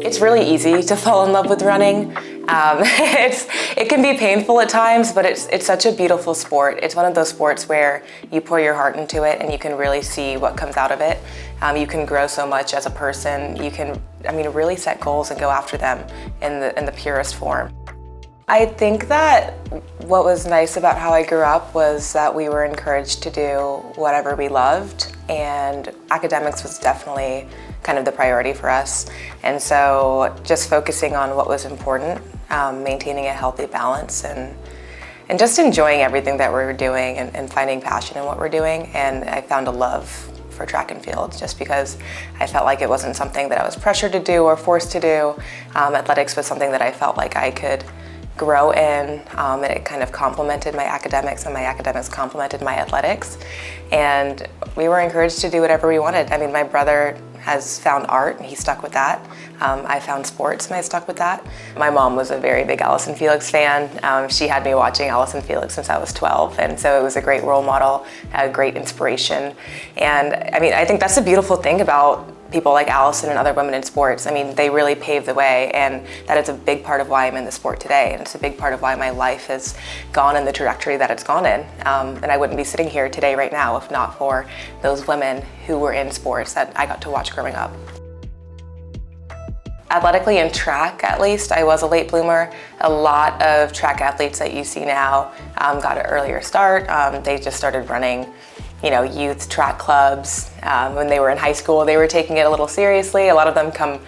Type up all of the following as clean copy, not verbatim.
It's really easy to fall in love with running. It can be painful at times, but it's such a beautiful sport. It's one of those sports where you pour your heart into it and you can really see what comes out of it. You can grow so much as a person. You can, really set goals and go after them in the purest form. I think that what was nice about how I grew up was that we were encouraged to do whatever we loved, and academics was definitely kind of the priority for us. And so just focusing on what was important, maintaining a healthy balance, and just enjoying everything that we were doing and finding passion in what we're doing. And I found a love for track and field just because I felt like it wasn't something that I was pressured to do or forced to do. Athletics was something that I felt like I could grow in, and it kind of complemented my academics, and my academics complemented my athletics. And we were encouraged to do whatever we wanted. My brother has found art and he stuck with that. I found sports and I stuck with that. My mom was a very big Allison Felix fan. She had me watching Allison Felix since I was 12, and so it was a great role model, a great inspiration. And I think that's the beautiful thing about people like Allison and other women in sports. They really paved the way, and that is a big part of why I'm in the sport today, and it's a big part of why my life has gone in the trajectory that it's gone in. And I wouldn't be sitting here today right now if not for those women who were in sports that I got to watch growing up. Athletically, in track at least, I was a late bloomer. A lot of track athletes that you see now got an earlier start. They just started running youth track clubs. When they were in high school, they were taking it a little seriously. A lot of them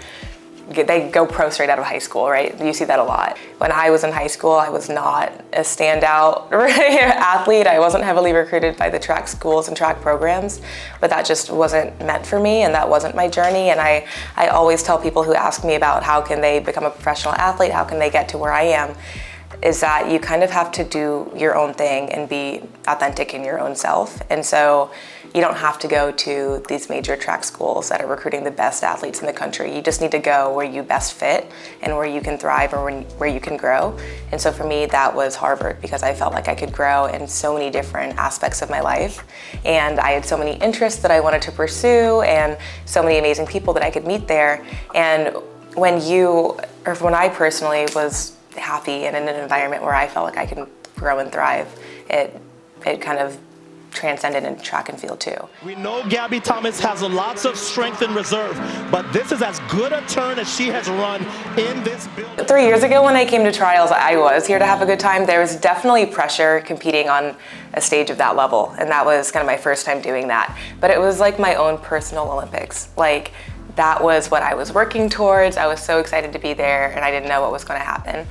they go pro straight out of high school, right? You see that a lot. When I was in high school, I was not a standout athlete. I wasn't heavily recruited by the track schools and track programs, but that just wasn't meant for me, and that wasn't my journey. And I always tell people who ask me about how can they become a professional athlete, how can they get to where I am, is that you kind of have to do your own thing and be authentic in your own self. And so you don't have to go to these major track schools that are recruiting the best athletes in the country. You just need to go where you best fit and where you can thrive, or where you can grow. And so for me, that was Harvard, because I felt like I could grow in so many different aspects of my life. And I had so many interests that I wanted to pursue, and so many amazing people that I could meet there. And when I personally was happy and in an environment where I felt like I could grow and thrive, it kind of transcended into track and field too. We know Gabby Thomas has lots of strength in reserve, but this is as good a turn as she has run in this building. 3 years ago when I came to trials, I was here to have a good time. There was definitely pressure competing on a stage of that level, and that was kind of my first time doing that. But it was like my own personal Olympics. That was what I was working towards. I was so excited to be there, and I didn't know what was going to happen.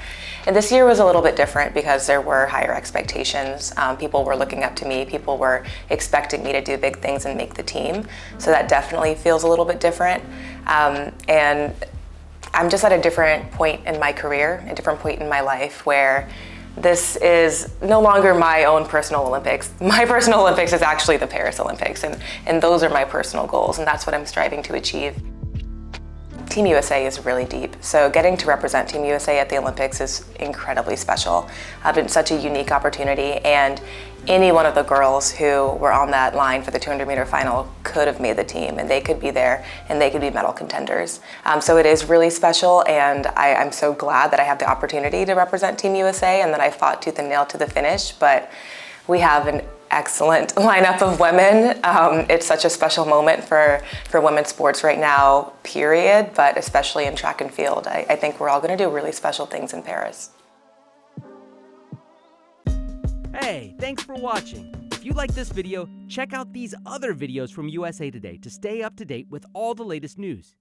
And this year was a little bit different because there were higher expectations. People were looking up to me. People were expecting me to do big things and make the team. So that definitely feels a little bit different. And I'm just at a different point in my career, a different point in my life, where this is no longer my own personal Olympics. My personal Olympics is actually the Paris Olympics, and those are my personal goals, and that's what I'm striving to achieve. Team USA is really deep, so getting to represent Team USA at the Olympics is incredibly special. It's such a unique opportunity, and any one of the girls who were on that line for the 200-meter final could have made the team, and they could be there, and they could be medal contenders. So it is really special, and I'm so glad that I have the opportunity to represent Team USA, and that I fought tooth and nail to the finish. But we have an excellent lineup of women. It's such a special moment for women's sports right now, period, but especially in track and field. I think we're all going to do really special things in Paris. Hey, thanks for watching. If you like this video, check out these other videos from USA Today to stay up to date with all the latest news.